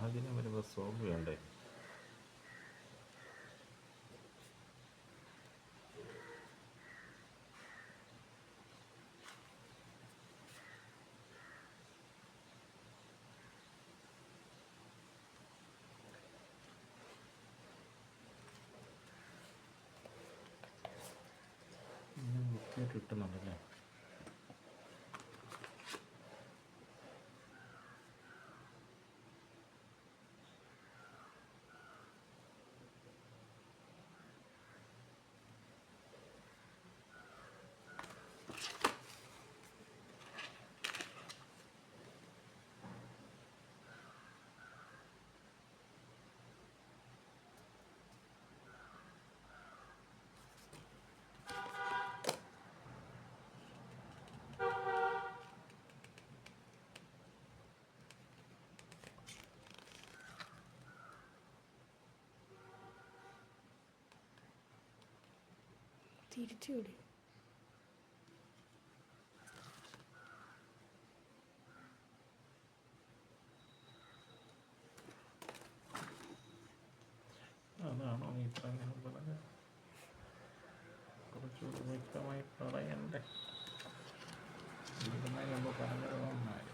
സാഹചര്യം വരുമ്പോൾ സോൾവ് ചെയ്യണ്ടേ? വൃത്തിയായിട്ട് കിട്ടുന്നുണ്ടല്ലേ? തിരിച്ചുവിട്. അതാണോ നീ ഇത്ര അങ്ങനെ പറഞ്ഞത്? കുറച്ചുകൂടി വ്യക്തമായി പറയണ്ടേ? ഇതിന് മുമ്പ് പറഞ്ഞത് നന്നായി.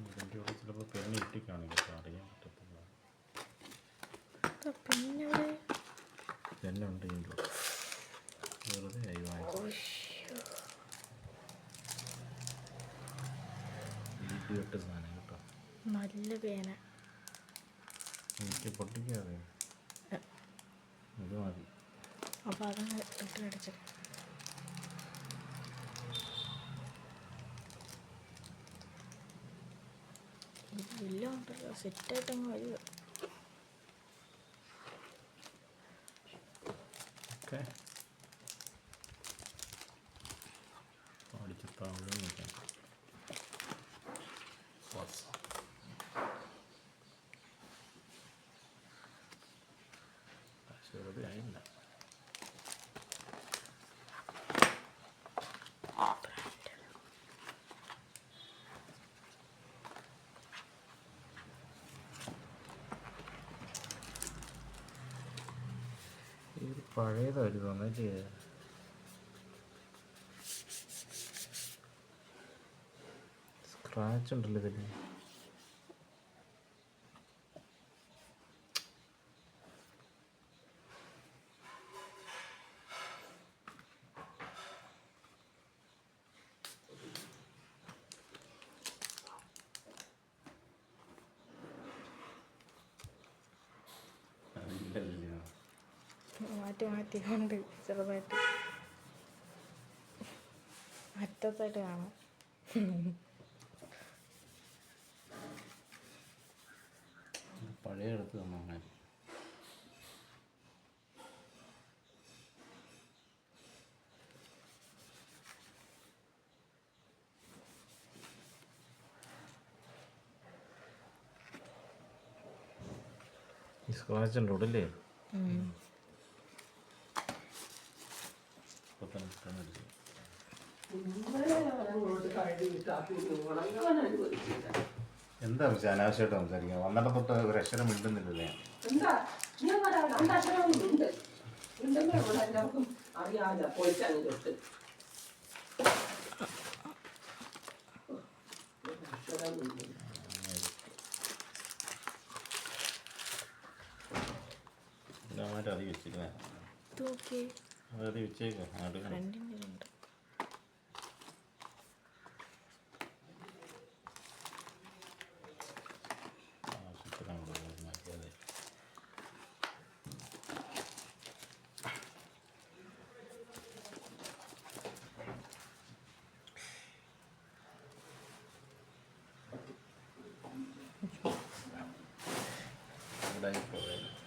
ഇതിൻ്റെ കൂടെ ചിലപ്പോൾ പെണ്ണ് ഇട്ടിക്കാണെങ്കിൽ അറിയാൻ പറ്റത്തില്ല. പെണ്ണുണ്ട് ഇതിൻ്റെ വെറുതെ ആയി വീട്ടിലിട്ട് സാധനം കേട്ടോ. നല്ല പേന. എനിക്ക് പൊട്ടിക്കാതെ ഇത് മതി. അപ്പോൾ അതങ്ങ് ഇട്ട് അടിച്ചത്. ഇല്ല ഉണ്ടല്ലോ, സെറ്റായിട്ടങ്ങ് വരിക. ഓക്കെ, അടിച്ച് താഴെ നിൽക്കാം. വെറുതെ ആയില്ല. ഇത് പഴയതായിട്ട് തോന്നില്ലേ? സ്ക്രാച്ച് ഉണ്ടല്ലോ ഇതിന്. മാറ്റിക്കൊണ്ട് ചെറുതായിട്ട് അറ്റത്തായിട്ട് കാണാം. പഴയ എടുത്ത് തന്നെ ഈ സ്ക്രാച്ച് ഉണ്ട് ഉടല്ലേ? എന്താ അനാവശ്യമായിട്ട് സംസാരിക്കുക? വന്നിട്ട് തൊട്ട് ഒരു അക്ഷരം മിണ്ടുന്നില്ലല്ലേ? അതി വെച്ചിരിക്കുന്നേ, അതി വെച്ചേക്കാം. Like